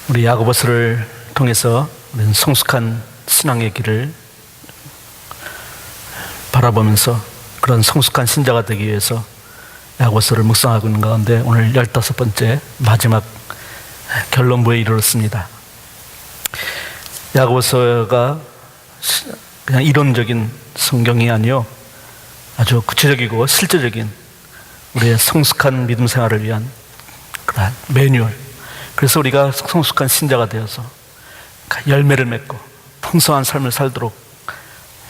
우리 야고보서를 통해서 우리는 성숙한 신앙의 길을 바라보면서 그런 성숙한 신자가 되기 위해서 야고보서를 묵상하고 있는 가운데 오늘 15번째 마지막 결론부에 이르렀습니다. 야고보서가 그냥 이론적인 성경이 아니요 아주 구체적이고 실제적인 우리의 성숙한 믿음 생활을 위한 그러한 매뉴얼. 그래서 우리가 성숙한 신자가 되어서 열매를 맺고 풍성한 삶을 살도록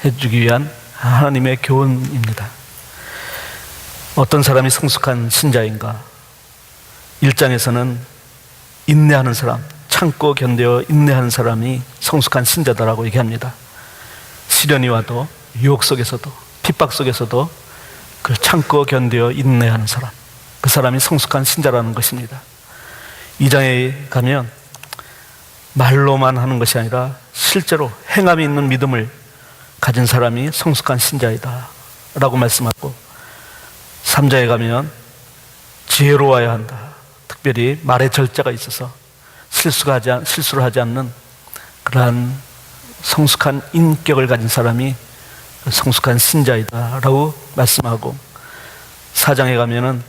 해주기 위한 하나님의 교훈입니다. 어떤 사람이 성숙한 신자인가? 1장에서는 인내하는 사람, 참고 견뎌 인내하는 사람이 성숙한 신자다라고 얘기합니다. 시련이 와도 유혹 속에서도 핍박 속에서도 그 참고 견뎌 인내하는 사람, 그 사람이 성숙한 신자라는 것입니다. 2장에 가면 말로만 하는 것이 아니라 실제로 행함이 있는 믿음을 가진 사람이 성숙한 신자이다 라고 말씀하고, 3장에 가면 지혜로워야 한다, 특별히 말의 절제가 있어서 실수를 하지 않는 그러한 성숙한 인격을 가진 사람이 성숙한 신자이다 라고 말씀하고, 4장에 가면은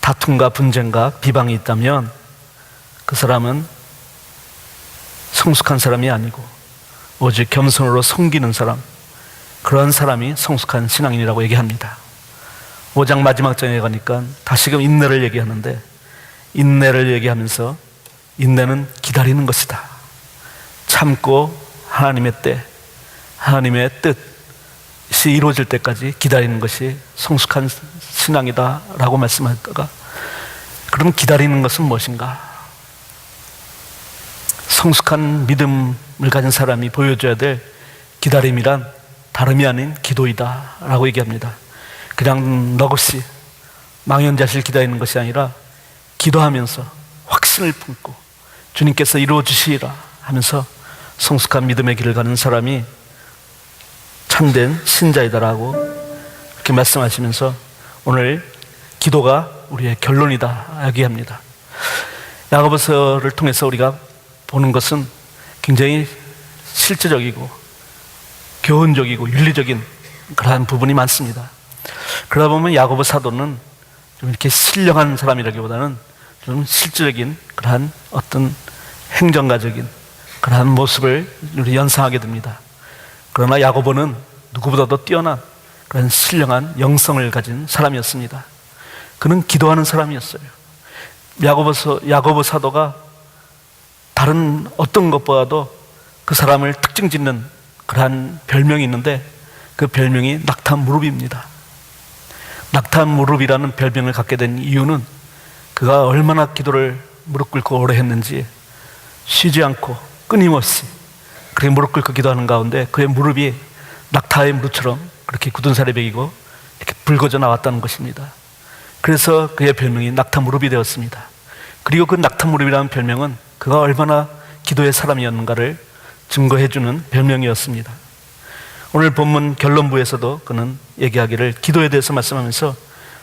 다툼과 분쟁과 비방이 있다면 그 사람은 성숙한 사람이 아니고 오직 겸손으로 섬기는 사람, 그런 사람이 성숙한 신앙인이라고 얘기합니다. 5장 마지막 장에 가니까 다시금 인내를 얘기하는데, 인내를 얘기하면서 인내는 기다리는 것이다. 참고 하나님의 때, 하나님의 뜻이 이루어질 때까지 기다리는 것이 성숙한 신앙이다 라고 말씀하다가, 그럼 기다리는 것은 무엇인가? 성숙한 믿음을 가진 사람이 보여줘야 될 기다림이란 다름이 아닌 기도이다 라고 얘기합니다. 그냥 넋없이 망연자실 기다리는 것이 아니라 기도하면서 확신을 품고 주님께서 이루어주시리라 하면서 성숙한 믿음의 길을 가는 사람이 참된 신자이다라고 이렇게 말씀하시면서 오늘 기도가 우리의 결론이다 얘기합니다. 야고보서를 통해서 우리가 보는 것은 굉장히 실제적이고 교훈적이고 윤리적인 그러한 부분이 많습니다. 그러다 보면 야고보 사도는 좀 이렇게 신령한 사람이라기보다는 좀 실질적인 그러한 어떤 행정가적인 그러한 모습을 우리 연상하게 됩니다. 그러나 야고보는 누구보다도 뛰어난 그런 신령한 영성을 가진 사람이었습니다. 그는 기도하는 사람이었어요. 야고보 사도가 다른 어떤 것보다도 그 사람을 특징 짓는 그러한 별명이 있는데, 그 별명이 낙타 무릎입니다. 낙타 무릎이라는 별명을 갖게 된 이유는 그가 얼마나 기도를 무릎 꿇고 오래 했는지, 쉬지 않고 끊임없이 그렇게 무릎 꿇고 기도하는 가운데 그의 무릎이 낙타의 무릎처럼 그렇게 굳은 살이 배기고 이렇게 붉어져 나왔다는 것입니다. 그래서 그의 별명이 낙타 무릎이 되었습니다. 그리고 그 낙타 무릎이라는 별명은 그가 얼마나 기도의 사람이었는가를 증거해주는 별명이었습니다. 오늘 본문 결론부에서도 그는 얘기하기를 기도에 대해서 말씀하면서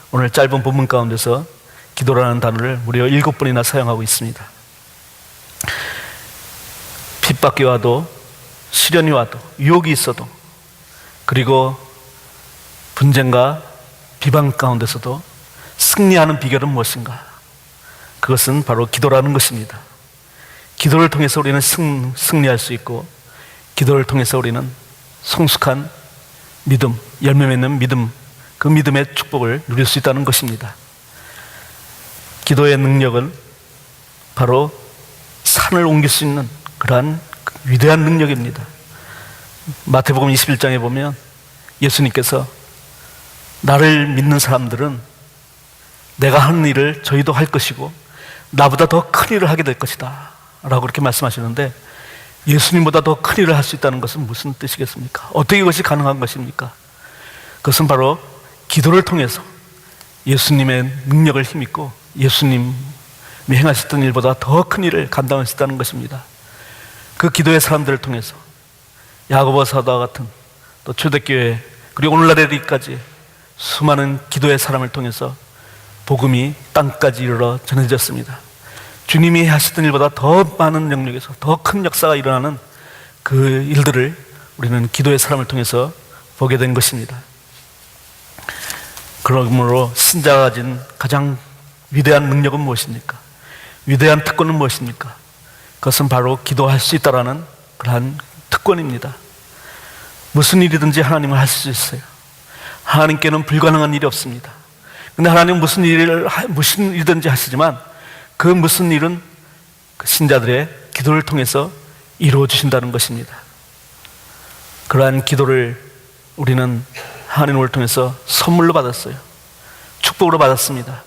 오늘 짧은 본문 가운데서 기도라는 단어를 무려 7번이나 사용하고 있습니다. 핍박이 와도, 시련이 와도, 유혹이 있어도, 그리고 분쟁과 비방 가운데서도 승리하는 비결은 무엇인가? 그것은 바로 기도라는 것입니다. 기도를 통해서 우리는 승리할 수 있고, 기도를 통해서 우리는 성숙한 믿음, 열매 맺는 믿음, 그 믿음의 축복을 누릴 수 있다는 것입니다. 기도의 능력은 바로 산을 옮길 수 있는 그러한 위대한 능력입니다. 마태복음 21장에 보면 예수님께서 나를 믿는 사람들은 내가 하는 일을 저희도 할 것이고 나보다 더 큰 일을 하게 될 것이다 라고 그렇게 말씀하시는데, 예수님보다 더 큰 일을 할 수 있다는 것은 무슨 뜻이겠습니까? 어떻게 이것이 가능한 것입니까? 그것은 바로 기도를 통해서 예수님의 능력을 힘입고 예수님이 행하셨던 일보다 더 큰 일을 감당할 수 있다는 것입니다. 그 기도의 사람들을 통해서 야고보 사도와 같은 또 초대교회, 그리고 오늘날에 이르기까지 수많은 기도의 사람을 통해서 복음이 땅까지 이르러 전해졌습니다. 주님이 하시던 일보다 더 많은 영역에서 더 큰 역사가 일어나는 그 일들을 우리는 기도의 사람을 통해서 보게 된 것입니다. 그러므로 신자가 가진 가장 위대한 능력은 무엇입니까? 위대한 특권은 무엇입니까? 그것은 바로 기도할 수 있다라는 그러한 특권입니다. 무슨 일이든지 하나님은 하실 수 있어요. 하나님께는 불가능한 일이 없습니다. 근데 하나님은 무슨 일이든지 하시지만 그 무슨 일은 그 신자들의 기도를 통해서 이루어 주신다는 것입니다. 그러한 기도를 우리는 하나님을 통해서 선물로 받았어요. 축복으로 받았습니다.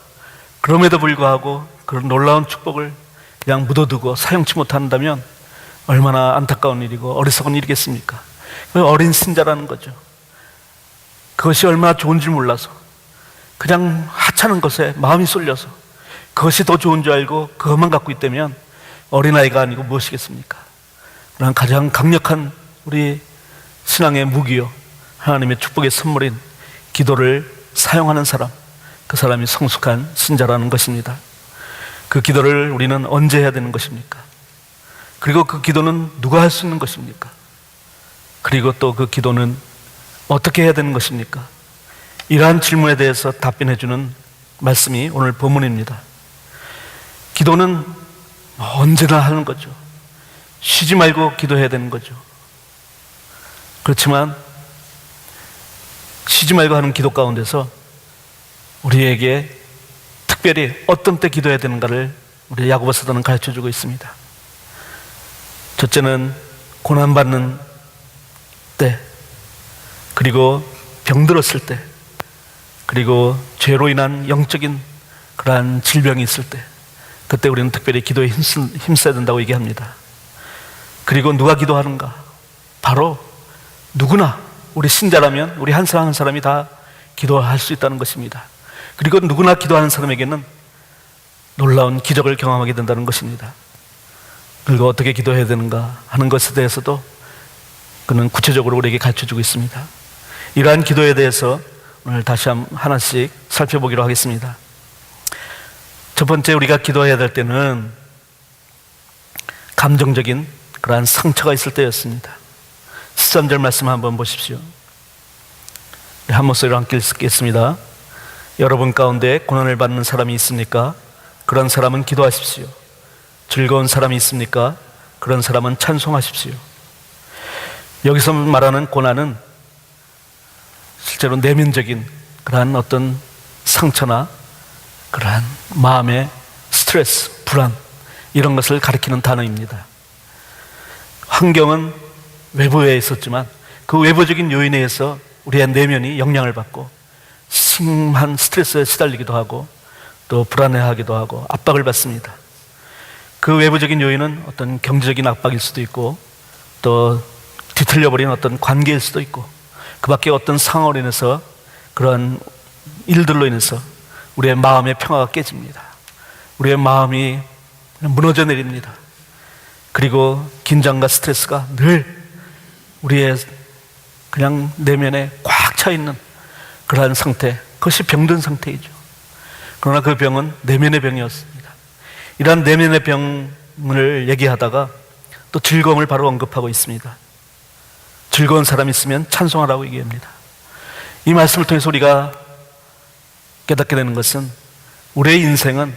그럼에도 불구하고 그런 놀라운 축복을 그냥 묻어두고 사용치 못한다면 얼마나 안타까운 일이고 어리석은 일이겠습니까? 어린 신자라는 거죠. 그것이 얼마나 좋은 줄 몰라서 그냥 하찮은 것에 마음이 쏠려서 그것이 더 좋은 줄 알고 그것만 갖고 있다면 어린아이가 아니고 무엇이겠습니까? 그런 가장 강력한 우리 신앙의 무기요, 하나님의 축복의 선물인 기도를 사용하는 사람, 그 사람이 성숙한 신자라는 것입니다. 그 기도를 우리는 언제 해야 되는 것입니까? 그리고 그 기도는 누가 할 수 있는 것입니까? 그리고 또 그 기도는 어떻게 해야 되는 것입니까? 이러한 질문에 대해서 답변해 주는 말씀이 오늘 본문입니다. 기도는 언제나 하는 거죠. 쉬지 말고 기도해야 되는 거죠. 그렇지만 쉬지 말고 하는 기도 가운데서 우리에게 특별히 어떤 때 기도해야 되는가를 우리 야고보 사도는 가르쳐주고 있습니다. 첫째는 고난받는 때, 그리고 병들었을 때, 그리고 죄로 인한 영적인 그러한 질병이 있을 때, 그때 우리는 특별히 기도에 힘써야 된다고 얘기합니다. 그리고 누가 기도하는가? 바로 누구나, 우리 신자라면 우리 한 사람 한 사람이 다 기도할 수 있다는 것입니다. 그리고 누구나 기도하는 사람에게는 놀라운 기적을 경험하게 된다는 것입니다. 그리고 어떻게 기도해야 되는가 하는 것에 대해서도 그는 구체적으로 우리에게 가르쳐주고 있습니다. 이러한 기도에 대해서 오늘 다시 하나씩 살펴보기로 하겠습니다. 첫 번째, 우리가 기도해야 될 때는 감정적인 그러한 상처가 있을 때였습니다. 13절 말씀 한번 보십시오. 한 목소리로 함께 읽겠습니다. 여러분 가운데 고난을 받는 사람이 있습니까? 그런 사람은 기도하십시오. 즐거운 사람이 있습니까? 그런 사람은 찬송하십시오. 여기서 말하는 고난은 실제로 내면적인 그러한 어떤 상처나 그러한 마음의 스트레스, 불안, 이런 것을 가리키는 단어입니다. 환경은 외부에 있었지만 그 외부적인 요인에 의해서 우리의 내면이 영향을 받고 심한 스트레스에 시달리기도 하고 또 불안해하기도 하고 압박을 받습니다. 그 외부적인 요인은 어떤 경제적인 압박일 수도 있고 또 뒤틀려버린 어떤 관계일 수도 있고 그 밖에 어떤 상황으로 인해서 그런 일들로 인해서 우리의 마음의 평화가 깨집니다. 우리의 마음이 무너져 내립니다. 그리고 긴장과 스트레스가 늘 우리의 그냥 내면에 꽉 차 있는 그러한 상태, 그것이 병든 상태이죠. 그러나 그 병은 내면의 병이었습니다. 이러한 내면의 병을 얘기하다가 또 즐거움을 바로 언급하고 있습니다. 즐거운 사람이 있으면 찬송하라고 얘기합니다. 이 말씀을 통해서 우리가 깨닫게 되는 것은 우리의 인생은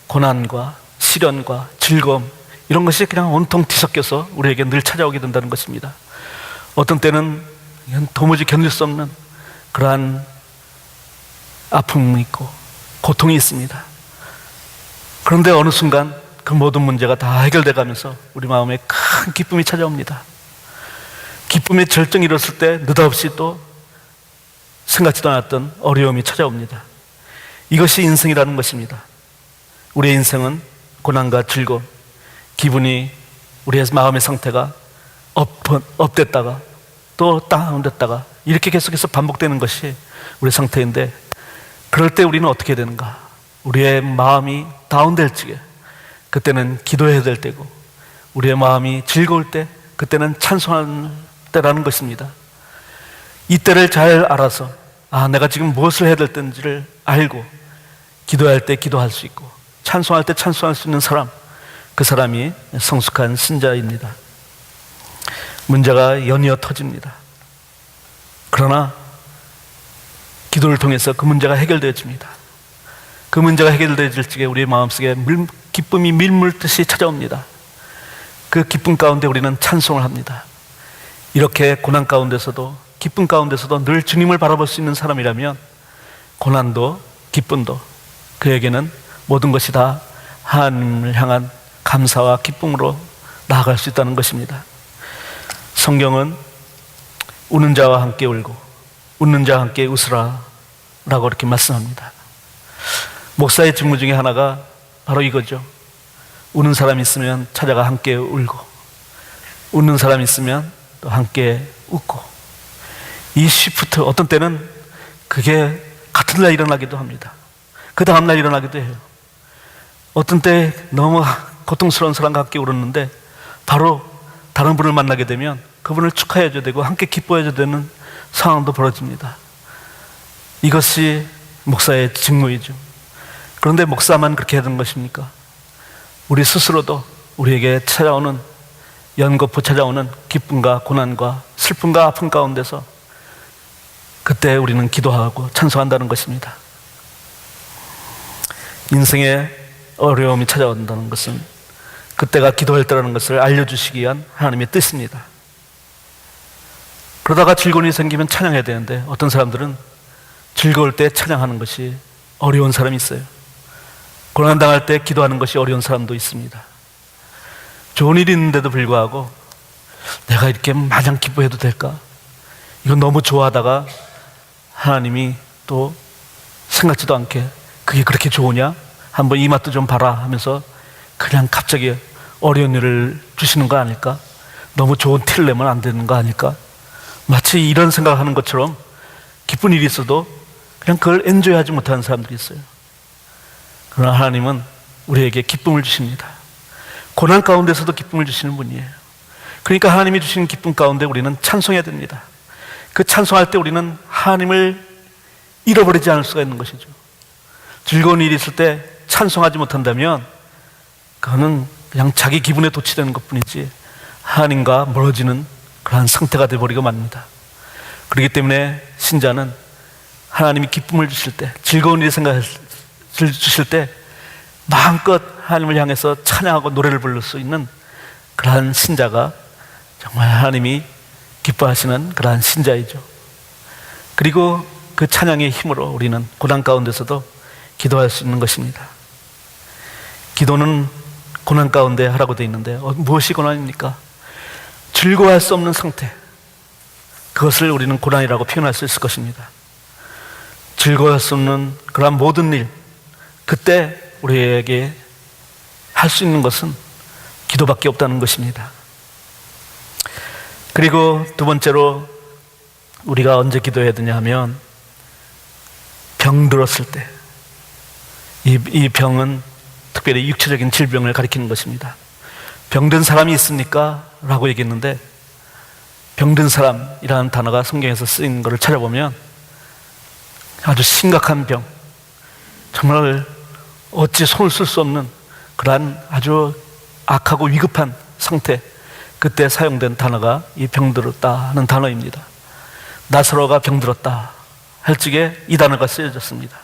고난과 시련과 즐거움, 이런 것이 그냥 온통 뒤섞여서 우리에게 늘 찾아오게 된다는 것입니다. 어떤 때는 도무지 견딜 수 없는 그러한 아픔이 있고 고통이 있습니다. 그런데 어느 순간 그 모든 문제가 다 해결돼 가면서 우리 마음에 큰 기쁨이 찾아옵니다. 기쁨의 절정이 이뤘을 때 느닷없이 또 생각지도 않았던 어려움이 찾아옵니다. 이것이 인생이라는 것입니다. 우리의 인생은 고난과 즐거움, 기분이, 우리의 마음의 상태가 업됐다가 또 다운됐다가 이렇게 계속해서 반복되는 것이 우리 상태인데, 그럴 때 우리는 어떻게 되는가? 우리의 마음이 다운될 적에 그때는 기도해야 될 때고, 우리의 마음이 즐거울 때 그때는 찬송할 때라는 것입니다. 이 때를 잘 알아서 내가 지금 무엇을 해야 될 때인지를 알고 기도할 때 기도할 수 있고, 찬송할 때 찬송할 수 있는 사람, 그 사람이 성숙한 신자입니다. 문제가 연이어 터집니다. 그러나 기도를 통해서 그 문제가 해결되어집니다. 그 문제가 해결되어질 적에 우리의 마음속에 기쁨이 밀물듯이 찾아옵니다. 그 기쁨 가운데 우리는 찬송을 합니다. 이렇게 고난 가운데서도 기쁨 가운데서도 늘 주님을 바라볼 수 있는 사람이라면 고난도 기쁨도 그에게는 모든 것이 다 하나님을 향한 감사와 기쁨으로 나아갈 수 있다는 것입니다. 성경은 우는 자와 함께 울고 웃는 자와 함께 웃으라 라고 이렇게 말씀합니다. 목사의 직무 중에 하나가 바로 이거죠. 우는 사람이 있으면 찾아가 함께 울고 웃는 사람이 있으면 또 함께 웃고, 이 시프트 어떤 때는 그게 같은 날 일어나기도 합니다. 그 다음날 일어나기도 해요. 어떤 때 너무 고통스러운 사람과 함께 울었는데 바로 다른 분을 만나게 되면 그분을 축하해줘야 되고 함께 기뻐해줘야 되는 상황도 벌어집니다. 이것이 목사의 직무이죠. 그런데 목사만 그렇게 해야 되는 것입니까? 우리 스스로도 우리에게 찾아오는 연거푸 찾아오는 기쁨과 고난과 슬픔과 아픔 가운데서 그때 우리는 기도하고 찬송한다는 것입니다. 인생에 어려움이 찾아온다는 것은 그때가 기도할 때라는 것을 알려주시기 위한 하나님의 뜻입니다. 그러다가 즐거움이 생기면 찬양해야 되는데 어떤 사람들은 즐거울 때 찬양하는 것이 어려운 사람이 있어요. 고난당할 때 기도하는 것이 어려운 사람도 있습니다. 좋은 일이 있는데도 불구하고 내가 이렇게 마냥 기뻐해도 될까? 이건 너무 좋아하다가 하나님이 또 생각지도 않게 그게 그렇게 좋으냐? 한번 이 맛도 좀 봐라 하면서 그냥 갑자기 어려운 일을 주시는 거 아닐까? 너무 좋은 티를 내면 안 되는 거 아닐까? 마치 이런 생각하는 것처럼 기쁜 일이 있어도 그냥 그걸 엔조이하지 못하는 사람들이 있어요. 그러나 하나님은 우리에게 기쁨을 주십니다. 고난 가운데서도 기쁨을 주시는 분이에요. 그러니까 하나님이 주시는 기쁨 가운데 우리는 찬송해야 됩니다. 그 찬송할 때 우리는 하나님을 잃어버리지 않을 수가 있는 것이죠. 즐거운 일이 있을 때 찬송하지 못한다면 그거는 그냥 자기 기분에 도취되는 것뿐이지 하나님과 멀어지는 그러한 상태가 되어버리고 맙니다. 그렇기 때문에 신자는 하나님이 기쁨을 주실 때, 즐거운 일이 생각을 주실 때 마음껏 하나님을 향해서 찬양하고 노래를 부를 수 있는 그러한 신자가 정말 하나님이 기뻐하시는 그러한 신자이죠. 그리고 그 찬양의 힘으로 우리는 고난 가운데서도 기도할 수 있는 것입니다. 기도는 고난 가운데 하라고 되어 있는데 무엇이 고난입니까? 즐거워할 수 없는 상태, 그것을 우리는 고난이라고 표현할 수 있을 것입니다. 즐거워할 수 없는 그러한 모든 일, 그때 우리에게 할 수 있는 것은 기도밖에 없다는 것입니다. 그리고 두 번째로 우리가 언제 기도해야 되냐 하면 병들었을 때, 이 병은 특별히 육체적인 질병을 가리키는 것입니다. 병든 사람이 있습니까? 라고 얘기했는데 병든 사람이라는 단어가 성경에서 쓰인 것을 찾아보면 아주 심각한 병, 정말 어찌 손을 쓸 수 없는 그러한 아주 악하고 위급한 상태, 그때 사용된 단어가 이 병들었다 하는 단어입니다. 나사로가 병들었다 할 적에 이 단어가 쓰여졌습니다.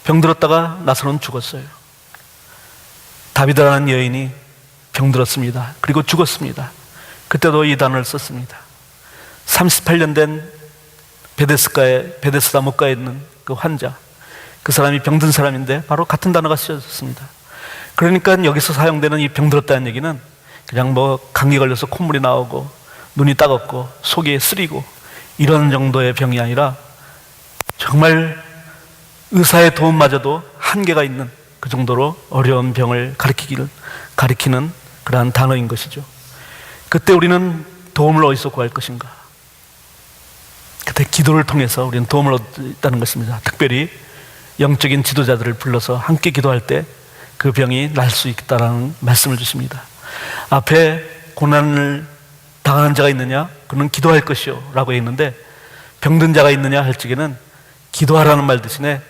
병들었다가 나사로는 죽었어요. 다비드라는 여인이 병들었습니다. 그리고 죽었습니다. 그때도 이 단어를 썼습니다. 38년 된 베데스다 목가에 있는 그 환자, 그 사람이 병든 사람인데 바로 같은 단어가 쓰여졌습니다. 그러니까 여기서 사용되는 이 병들었다는 얘기는 그냥 뭐 감기 걸려서 콧물이 나오고 눈이 따갑고 속이 쓰리고 이런 정도의 병이 아니라 정말 의사의 도움마저도 한계가 있는 그 정도로 어려운 병을 가리키는 그러한 단어인 것이죠. 그때 우리는 도움을 어디서 구할 것인가? 그때 기도를 통해서 우리는 도움을 얻었다는 것입니다. 특별히 영적인 지도자들을 불러서 함께 기도할 때 그 병이 날 수 있다라는 말씀을 주십니다. 앞에 고난을 당하는 자가 있느냐? 그는 기도할 것이요 라고 했는데 병든 자가 있느냐 할 적에는 기도하라는 말 대신에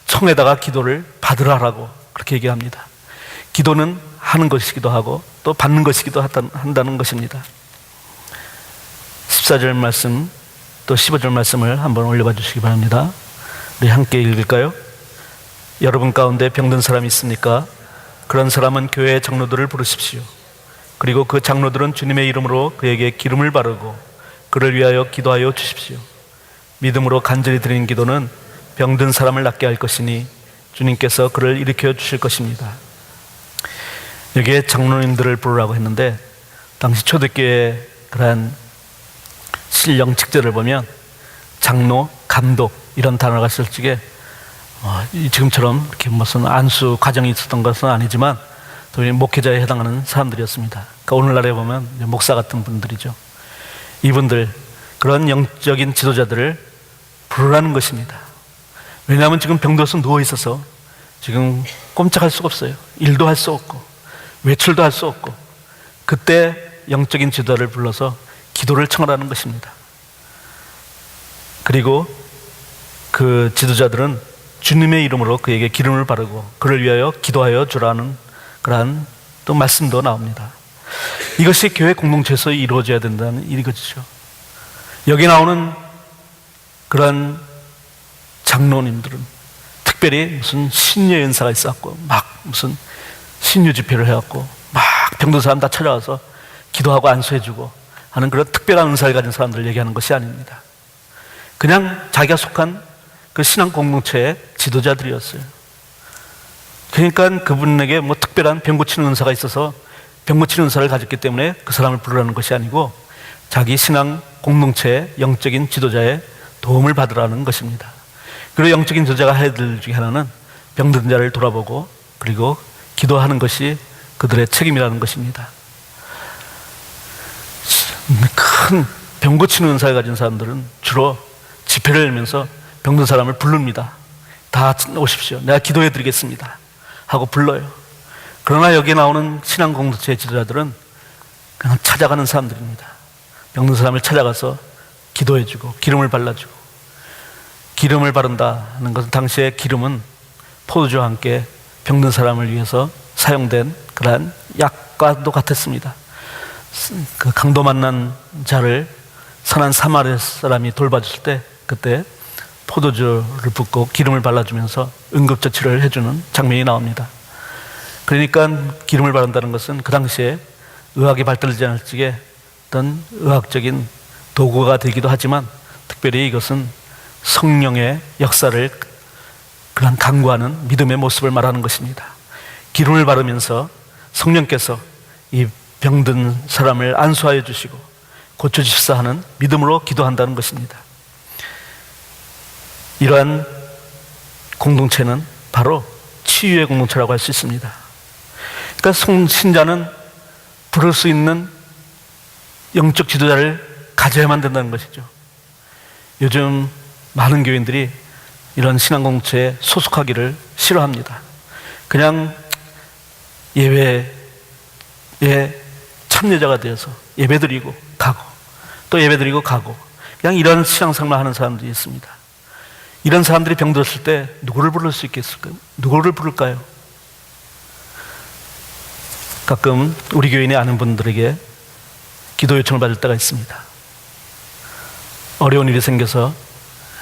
청에다가 기도를 받으라라고 그렇게 얘기합니다. 기도는 하는 것이기도 하고 또 받는 것이기도 한다는 것입니다. 14절 말씀 또 15절 말씀을 한번 올려봐 주시기 바랍니다. 우리 함께 읽을까요? 여러분 가운데 병든 사람이 있습니까? 그런 사람은 교회의 장로들을 부르십시오. 그리고 그 장로들은 주님의 이름으로 그에게 기름을 바르고 그를 위하여 기도하여 주십시오. 믿음으로 간절히 드리는 기도는 병든 사람을 낫게 할 것이니 주님께서 그를 일으켜 주실 것입니다. 여기에 장로님들을 부르라고 했는데 당시 초대교회의 그러한 실령칙제를 보면 장로, 감독 이런 단어가 있을 적에 지금처럼 이렇게 무슨 안수 과정이 있었던 것은 아니지만 또 목회자에 해당하는 사람들이었습니다. 그러니까 오늘날에 보면 목사 같은 분들이죠. 이분들 그런 영적인 지도자들을 부르라는 것입니다. 왜냐하면 지금 병들어서 누워 있어서 지금 꼼짝할 수가 없어요. 일도 할 수 없고 외출도 할 수 없고 그때 영적인 지도자를 불러서 기도를 청하라는 것입니다. 그리고 그 지도자들은 주님의 이름으로 그에게 기름을 바르고 그를 위하여 기도하여 주라는 그러한 또 말씀도 나옵니다. 이것이 교회 공동체에서 이루어져야 된다는 일이죠. 여기 나오는 그런 장로님들은 특별히 무슨 신녀 연사가 있었고 막 무슨 신유 집회를 해갖고 막 병든 사람 다 찾아와서 기도하고 안수해주고 하는 그런 특별한 은사를 가진 사람들을 얘기하는 것이 아닙니다. 그냥 자기가 속한 그 신앙 공동체의 지도자들이었어요. 그러니까 그분에게 뭐 특별한 병 고치는 은사가 있어서 병 고치는 은사를 가졌기 때문에 그 사람을 부르라는 것이 아니고 자기 신앙 공동체의 영적인 지도자의 도움을 받으라는 것입니다. 그리고 영적인 지도자가 해야 될 중에 하나는 병든 자를 돌아보고 그리고 기도하는 것이 그들의 책임이라는 것입니다. 큰 병 고치는 은사를 가진 사람들은 주로 집회를 열면서 병든 사람을 부릅니다. 다 오십시오. 내가 기도해 드리겠습니다. 하고 불러요. 그러나 여기에 나오는 신앙 공동체의 지도자들은 그냥 찾아가는 사람들입니다. 병든 사람을 찾아가서 기도해주고 기름을 발라주고 기름을 바른다는 것은 당시에 기름은 포도주와 함께 병든 사람을 위해서 사용된 그러한 약과도 같았습니다. 그 강도 만난 자를 선한 사마리아 사람이 돌봐줬을 때 그때 포도주를 붓고 기름을 발라주면서 응급처치를 해주는 장면이 나옵니다. 그러니까 기름을 바른다는 것은 그 당시에 의학이 발달되지 않을 적에 어떤 의학적인 도구가 되기도 하지만 특별히 이것은 성령의 역사를 그런 강구하는 믿음의 모습을 말하는 것입니다. 기름을 바르면서 성령께서 이 병든 사람을 안수하여 주시고 고쳐주시사 하는 믿음으로 기도한다는 것입니다. 이러한 공동체는 바로 치유의 공동체라고 할 수 있습니다. 그러니까 신자는 부를 수 있는 영적 지도자를 가져야만 된다는 것이죠. 요즘 많은 교인들이 이런 신앙 공동체에 소속하기를 싫어합니다. 그냥 예배에 참여자가 되어서 예배드리고 가고 또 예배드리고 가고 그냥 이런 신앙생활을 하는 사람들이 있습니다. 이런 사람들이 병들었을 때 누구를 부를 수 있겠을까요? 누구를 부를까요? 가끔 우리 교인이 아는 분들에게 기도 요청을 받을 때가 있습니다. 어려운 일이 생겨서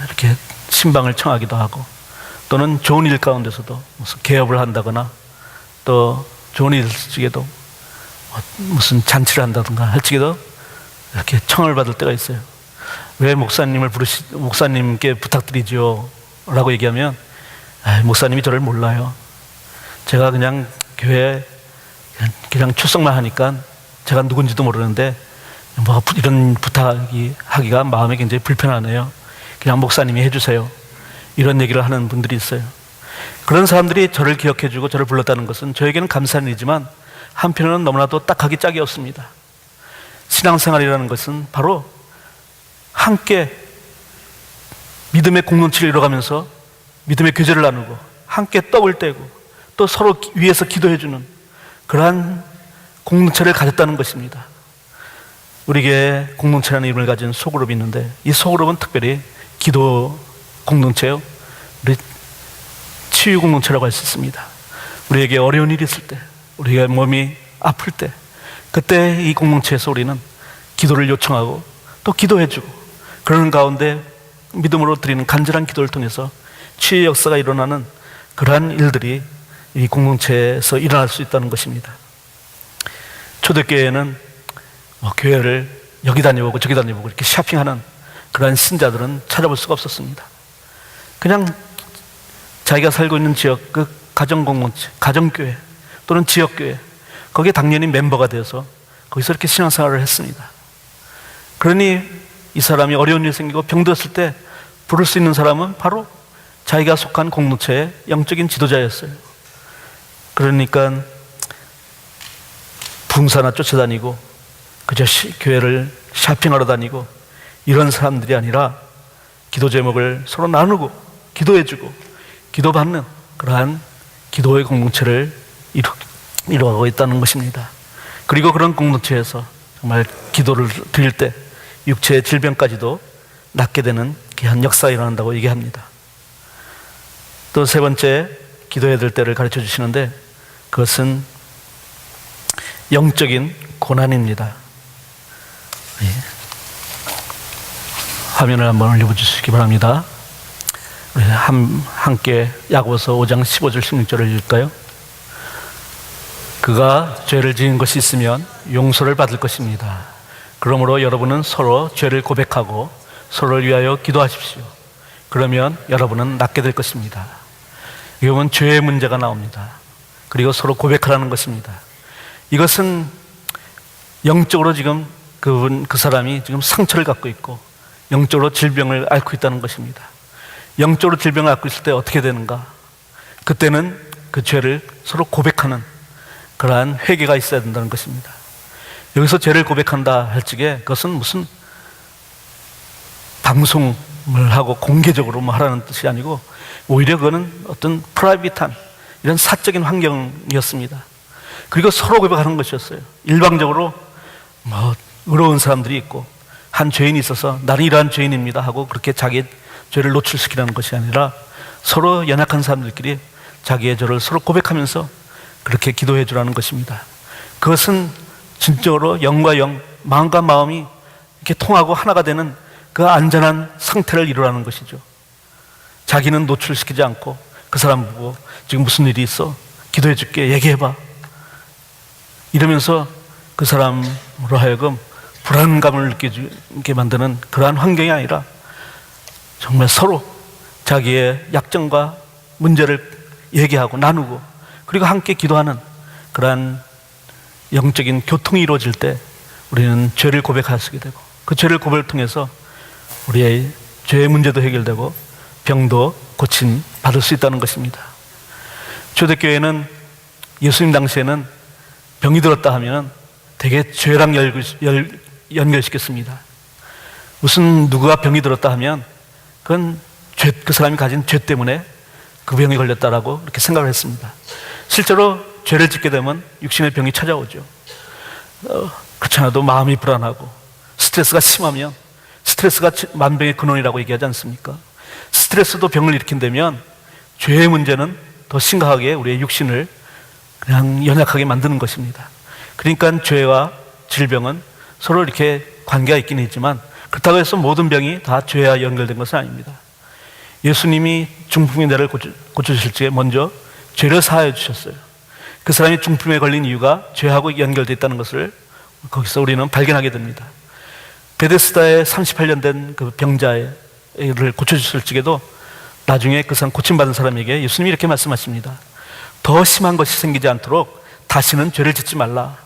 이렇게 신방을 청하기도 하고 또는 좋은 일 가운데서도 무슨 개업을 한다거나 또 좋은 일 중에도 무슨 잔치를 한다든가 할 적에도 이렇게 청을 받을 때가 있어요. 왜 목사님께 부탁드리죠? 라고 얘기하면 목사님이 저를 몰라요. 제가 그냥 교회에 그냥 출석만 하니까 제가 누군지도 모르는데 뭐 이런 부탁이 하기가 마음에 굉장히 불편하네요. 그냥 목사님이 해주세요. 이런 얘기를 하는 분들이 있어요. 그런 사람들이 저를 기억해주고 저를 불렀다는 것은 저에게는 감사한 일이지만 한편으로는 너무나도 딱하기 짝이 없습니다. 신앙생활이라는 것은 바로 함께 믿음의 공동체를 이뤄가면서 믿음의 교제를 나누고 함께 떡을 떼고 또 서로 위해서 기도해주는 그러한 공동체를 가졌다는 것입니다. 우리 교회 공동체라는 이름을 가진 소그룹이 있는데 이 소그룹은 특별히 기도 공동체요, 우리 치유 공동체라고 할 수 있습니다. 우리에게 어려운 일이 있을 때, 우리가 몸이 아플 때, 그때 이 공동체에서 우리는 기도를 요청하고 또 기도해주고, 그러는 가운데 믿음으로 드리는 간절한 기도를 통해서 치유의 역사가 일어나는 그러한 일들이 이 공동체에서 일어날 수 있다는 것입니다. 초대교회에는 교회를 여기 다녀보고 저기 다녀보고 이렇게 쇼핑하는 그러한 신자들은 찾아볼 수가 없었습니다. 그냥 자기가 살고 있는 지역, 그 가정공동체, 가정교회 또는 지역교회, 거기에 당연히 멤버가 되어서 거기서 이렇게 신앙생활을 했습니다. 그러니 이 사람이 어려운 일이 생기고 병들었을 때 부를 수 있는 사람은 바로 자기가 속한 공동체의 영적인 지도자였어요. 그러니까 붕사나 쫓아다니고 그저 교회를 쇼핑하러 다니고 이런 사람들이 아니라 기도 제목을 서로 나누고 기도해주고 기도받는 그러한 기도의 공동체를 이루어가고 있다는 것입니다. 그리고 그런 공동체에서 정말 기도를 드릴 때 육체의 질병까지도 낫게 되는 귀한 역사가 일어난다고 얘기합니다. 또 세 번째, 기도해야 될 때를 가르쳐 주시는데 그것은 영적인 고난입니다. 예. 화면을 한번 올려주시기 바랍니다. 우리 함께 야고보서 5장 15절 16절을 읽을까요? 그가 죄를 지은 것이 있으면 용서를 받을 것입니다. 그러므로 여러분은 서로 죄를 고백하고 서로를 위하여 기도하십시오. 그러면 여러분은 낫게 될 것입니다. 이게 보면 죄의 문제가 나옵니다. 그리고 서로 고백하라는 것입니다. 이것은 영적으로 지금 그 사람이 지금 상처를 갖고 있고 영적으로 질병을 앓고 있다는 것입니다. 영적으로 질병을 앓고 있을 때 어떻게 되는가? 그때는 그 죄를 서로 고백하는 그러한 회개가 있어야 된다는 것입니다. 여기서 죄를 고백한다 할 적에 그것은 무슨 방송을 하고 공개적으로 하라는 뜻이 아니고 오히려 그거는 어떤 프라이빗한 이런 사적인 환경이었습니다. 그리고 서로 고백하는 것이었어요. 일방적으로 의로운 사람들이 있고 한 죄인이 있어서 나는 이러한 죄인입니다 하고 그렇게 자기의 죄를 노출시키라는 것이 아니라 서로 연약한 사람들끼리 자기의 죄를 서로 고백하면서 그렇게 기도해 주라는 것입니다. 그것은 진정으로 영과 영, 마음과 마음이 이렇게 통하고 하나가 되는 그 안전한 상태를 이루라는 것이죠. 자기는 노출시키지 않고 그 사람 보고 지금 무슨 일이 있어? 기도해 줄게, 얘기해봐. 이러면서 그 사람으로 하여금 불안감을 느끼게 만드는 그러한 환경이 아니라 정말 서로 자기의 약점과 문제를 얘기하고 나누고 그리고 함께 기도하는 그러한 영적인 교통이 이루어질 때 우리는 죄를 고백할 수 있게 되고 그 죄를 고백을 통해서 우리의 죄의 문제도 해결되고 병도 고침 받을 수 있다는 것입니다. 초대교회는 예수님 당시에는 병이 들었다 하면 되게 죄랑 연결시켰습니다. 무슨 누구가 병이 들었다 하면 그건 그 사람이 가진 죄 때문에 그 병이 걸렸다라고 이렇게 생각을 했습니다. 실제로 죄를 짓게 되면 육신의 병이 찾아오죠. 그렇지 않아도 마음이 불안하고 스트레스가 심하면 스트레스가 만병의 근원이라고 얘기하지 않습니까? 스트레스도 병을 일으킨다면 죄의 문제는 더 심각하게 우리의 육신을 그냥 연약하게 만드는 것입니다. 그러니까 죄와 질병은 서로 이렇게 관계가 있긴 있지만 그렇다고 해서 모든 병이 다 죄와 연결된 것은 아닙니다. 예수님이 중풍의 나를 고쳐주실 적에 먼저 죄를 사하여 주셨어요. 그 사람이 중풍에 걸린 이유가 죄하고 연결되어 있다는 것을 거기서 우리는 발견하게 됩니다. 베데스다에 38년 된 그 병자를 고쳐주실 적에도 나중에 그 사람 고침받은 사람에게 예수님이 이렇게 말씀하십니다. 더 심한 것이 생기지 않도록 다시는 죄를 짓지 말라.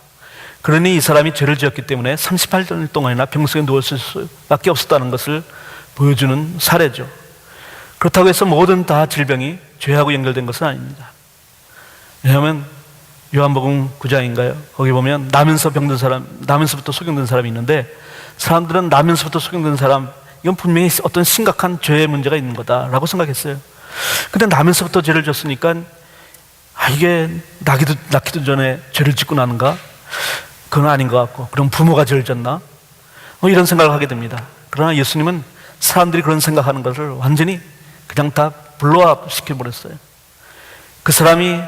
그러니 이 사람이 죄를 지었기 때문에 38년 동안이나 병 속에 누웠을 수밖에 없었다는 것을 보여주는 사례죠. 그렇다고 해서 모든 다 질병이 죄하고 연결된 것은 아닙니다. 왜냐하면 요한복음 9장인가요? 거기 보면 나면서 병든 사람, 나면서부터 소경된 사람이 있는데 사람들은 나면서부터 소경된 사람 이건 분명히 어떤 심각한 죄의 문제가 있는 거다라고 생각했어요. 근데 나면서부터 죄를 졌으니까 이게 낳기도 전에 죄를 짓고 나는가? 그건 아닌 것 같고 그럼 부모가 죄를 졌나? 이런 생각을 하게 됩니다. 그러나 예수님은 사람들이 그런 생각하는 것을 완전히 그냥 다 블로우업 시켜버렸어요. 그 사람이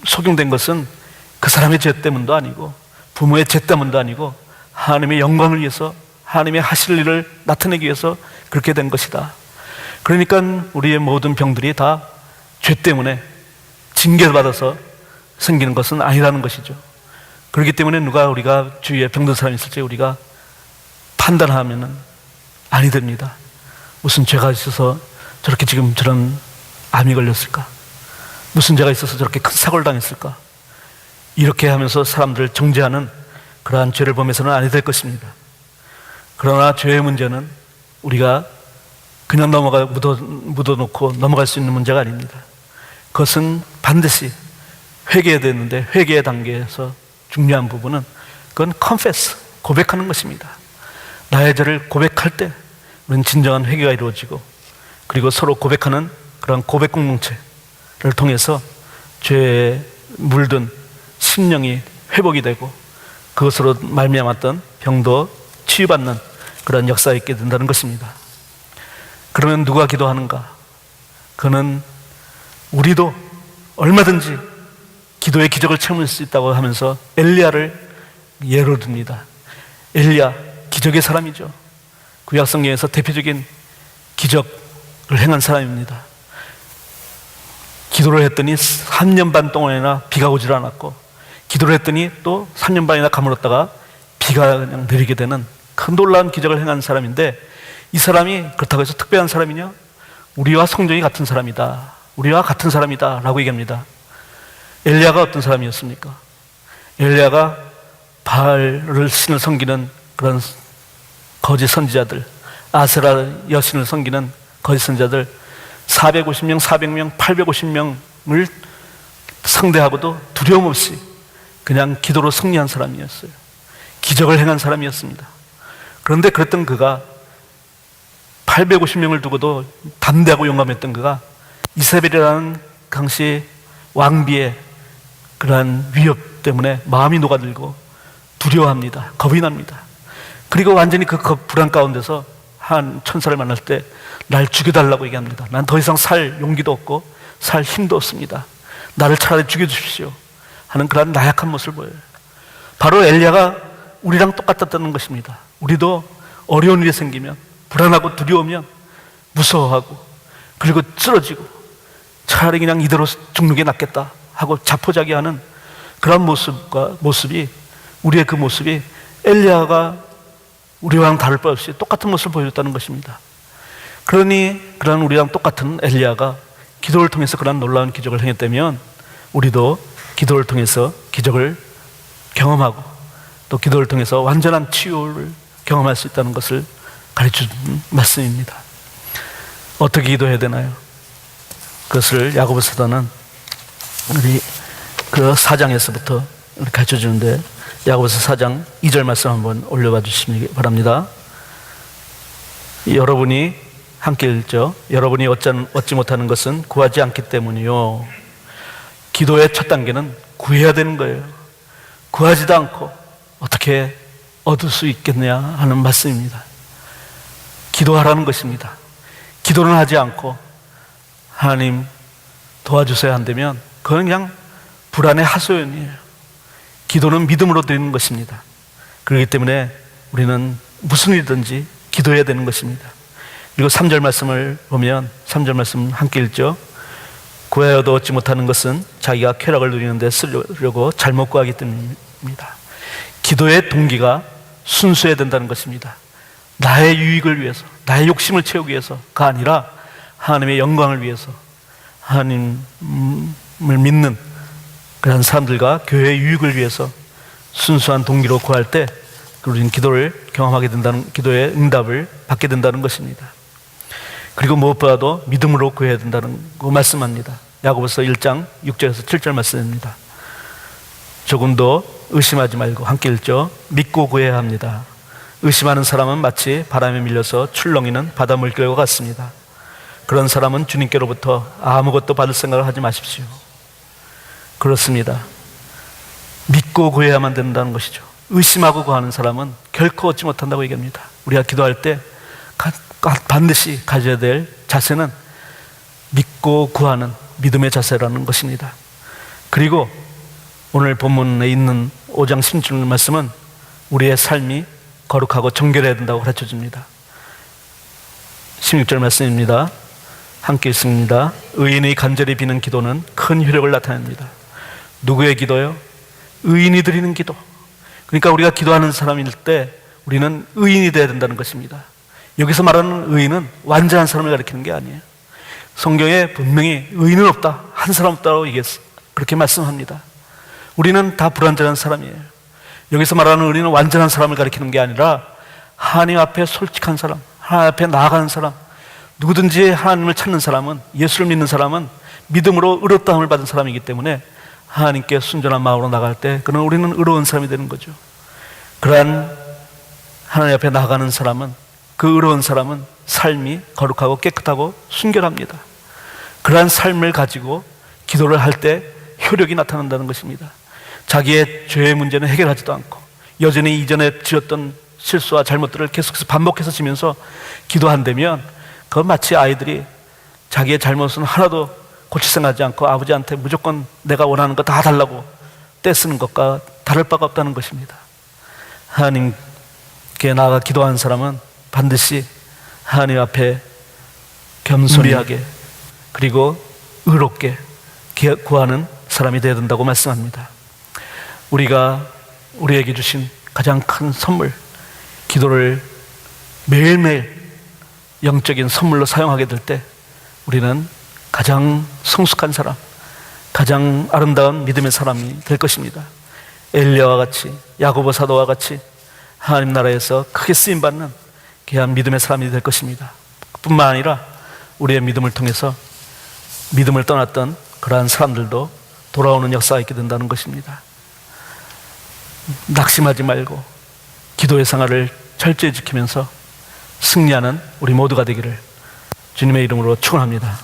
속용된 것은 그 사람의 죄 때문도 아니고 부모의 죄 때문도 아니고 하나님의 영광을 위해서 하나님의 하실 일을 나타내기 위해서 그렇게 된 것이다. 그러니까 우리의 모든 병들이 다 죄 때문에 징계받아서 생기는 것은 아니라는 것이죠. 그렇기 때문에 우리가 주위에 병든 사람이 있을 때 우리가 판단하면은 아니 됩니다. 무슨 죄가 있어서 저렇게 지금 저런 암이 걸렸을까? 무슨 죄가 있어서 저렇게 큰 사고를 당했을까? 이렇게 하면서 사람들을 정죄하는 그러한 죄를 범해서는 아니 될 것입니다. 그러나 죄의 문제는 우리가 그냥 묻어놓고 넘어갈 수 있는 문제가 아닙니다. 그것은 반드시 회개해야 되는데, 회개의 단계에서 중요한 부분은 그건 confess, 고백하는 것입니다. 나의 죄를 고백할 때 우리는 진정한 회개가 이루어지고, 그리고 서로 고백하는 그런 고백 공동체를 통해서 죄에 물든 심령이 회복이 되고, 그것으로 말미암았던 병도 치유받는 그런 역사가 있게 된다는 것입니다. 그러면 누가 기도하는가? 그는 우리도 얼마든지 기도의 기적을 체험할 수 있다고 하면서 엘리야를 예로 듭니다. 엘리야, 기적의 사람이죠. 구약 성경에서 대표적인 기적을 행한 사람입니다. 기도를 했더니 3년 반 동안이나 비가 오질 않았고, 기도를 했더니 또 3년 반이나 가물었다가 비가 그냥 내리게 되는 큰 놀라운 기적을 행한 사람인데, 이 사람이 그렇다고 해서 특별한 사람이냐? 우리와 성정이 같은 사람이다. 우리와 같은 사람이다 라고 얘기합니다. 엘리야가 어떤 사람이었습니까? 엘리야가 바알을 신을 섬기는 그런 거짓 선지자들, 아세라 여신을 섬기는 거짓 선지자들 450명, 400명, 850명을 상대하고도 두려움 없이 그냥 기도로 승리한 사람이었어요. 기적을 행한 사람이었습니다. 그런데 그랬던 그가 850명을 두고도 담대하고 용감했던 그가 이세벨이라는 당시 왕비의 그러한 위협 때문에 마음이 녹아들고 두려워합니다. 겁이 납니다. 그리고 완전히 그 불안 가운데서 한 천사를 만날 때 날 죽여달라고 얘기합니다. 난 더 이상 살 용기도 없고 살 힘도 없습니다. 나를 차라리 죽여주십시오 하는 그런 나약한 모습을 보여요. 바로 엘리야가 우리랑 똑같았다는 것입니다. 우리도 어려운 일이 생기면, 불안하고 두려우면 무서워하고, 그리고 쓰러지고 차라리 그냥 이대로 죽는 게 낫겠다 하고 자포자기하는 그런 모습이 우리의 그 모습이 엘리야가 우리와는 다를 바 없이 똑같은 모습을 보여줬다는 것입니다. 그러니 그런 우리랑 똑같은 엘리야가 기도를 통해서 그런 놀라운 기적을 행했다면, 우리도 기도를 통해서 기적을 경험하고 또 기도를 통해서 완전한 치유를 경험할 수 있다는 것을 가르쳐주는 말씀입니다. 어떻게 기도해야 되나요? 그것을 야고보 사도는 우리 그 4장에서부터 가르쳐 주는데, 야고보서 4장 2절 말씀 한번 올려봐 주시기 바랍니다. 여러분이 함께 읽죠. 여러분이 얻지 못하는 것은 구하지 않기 때문이요. 기도의 첫 단계는 구해야 되는 거예요. 구하지도 않고 어떻게 얻을 수 있겠냐 하는 말씀입니다. 기도하라는 것입니다. 기도는 하지 않고 하나님 도와주셔야 한다면 그건 그냥 불안의 하소연이에요. 기도는 믿음으로 드리는 것입니다. 그렇기 때문에 우리는 무슨 일이든지 기도해야 되는 것입니다. 그리고 3절 말씀을 보면 3절 말씀 함께 읽죠. 구하여도 얻지 못하는 것은 자기가 쾌락을 누리는 데 쓰려고 잘못 구하기 때문입니다. 기도의 동기가 순수해야 된다는 것입니다. 나의 유익을 위해서, 나의 욕심을 채우기 위해서가 아니라 하나님의 영광을 위해서, 하나님을 믿는 그런 사람들과 교회의 유익을 위해서 순수한 동기로 구할 때 우리는 기도를 경험하게 된다는, 기도의 응답을 받게 된다는 것입니다. 그리고 무엇보다도 믿음으로 구해야 된다는 거 말씀합니다. 야고보서 1장 6절에서 7절 말씀입니다. 조금도 의심하지 말고 함께 읽죠. 믿고 구해야 합니다. 의심하는 사람은 마치 바람에 밀려서 출렁이는 바다 물결과 같습니다. 그런 사람은 주님께로부터 아무것도 받을 생각을 하지 마십시오. 그렇습니다. 믿고 구해야만 된다는 것이죠. 의심하고 구하는 사람은 결코 얻지 못한다고 얘기합니다. 우리가 기도할 때 반드시 가져야 될 자세는 믿고 구하는 믿음의 자세라는 것입니다. 그리고 오늘 본문에 있는 5장 16절 말씀은 우리의 삶이 거룩하고 정결해야 된다고 가르쳐 줍니다. 16절 말씀입니다. 함께 읽습니다. 의인의 간절히 비는 기도는 큰 효력을 나타냅니다. 누구의 기도요? 의인이 드리는 기도. 그러니까 우리가 기도하는 사람일 때 우리는 의인이 되어야 된다는 것입니다. 여기서 말하는 의인은 완전한 사람을 가리키는 게 아니에요. 성경에 분명히 의인은 없다, 한 사람 없다고 그렇게 말씀합니다. 우리는 다 불완전한 사람이에요. 여기서 말하는 의인은 완전한 사람을 가리키는 게 아니라 하나님 앞에 솔직한 사람, 하나님 앞에 나아가는 사람, 누구든지 하나님을 찾는 사람은, 예수를 믿는 사람은 믿음으로 의롭다함을 받은 사람이기 때문에 하나님께 순전한 마음으로 나갈 때 그는 우리는 의로운 사람이 되는 거죠. 그러한 하나님 앞에 나아가는 사람은, 그 의로운 사람은 삶이 거룩하고 깨끗하고 순결합니다. 그러한 삶을 가지고 기도를 할 때 효력이 나타난다는 것입니다. 자기의 죄의 문제는 해결하지도 않고 여전히 이전에 지었던 실수와 잘못들을 계속해서 반복해서 지면서 기도한다면 그건 마치 아이들이 자기의 잘못은 하나도 고칠 생각하지 않고 아버지한테 무조건 내가 원하는 거 다 달라고 떼쓰는 것과 다를 바가 없다는 것입니다. 하나님께 나아가 기도하는 사람은 반드시 하나님 앞에 겸손하게 그리고 의롭게 구하는 사람이 되어야 된다고 말씀합니다. 우리가 우리에게 주신 가장 큰 선물, 기도를 매일매일 영적인 선물로 사용하게 될 때 우리는 가장 성숙한 사람, 가장 아름다운 믿음의 사람이 될 것입니다. 엘리야와 같이, 야고보 사도와 같이 하나님 나라에서 크게 쓰임받는 귀한 믿음의 사람이 될 것입니다. 뿐만 아니라 우리의 믿음을 통해서 믿음을 떠났던 그러한 사람들도 돌아오는 역사가 있게 된다는 것입니다. 낙심하지 말고 기도의 생활을 철저히 지키면서 승리하는 우리 모두가 되기를 주님의 이름으로 축원합니다.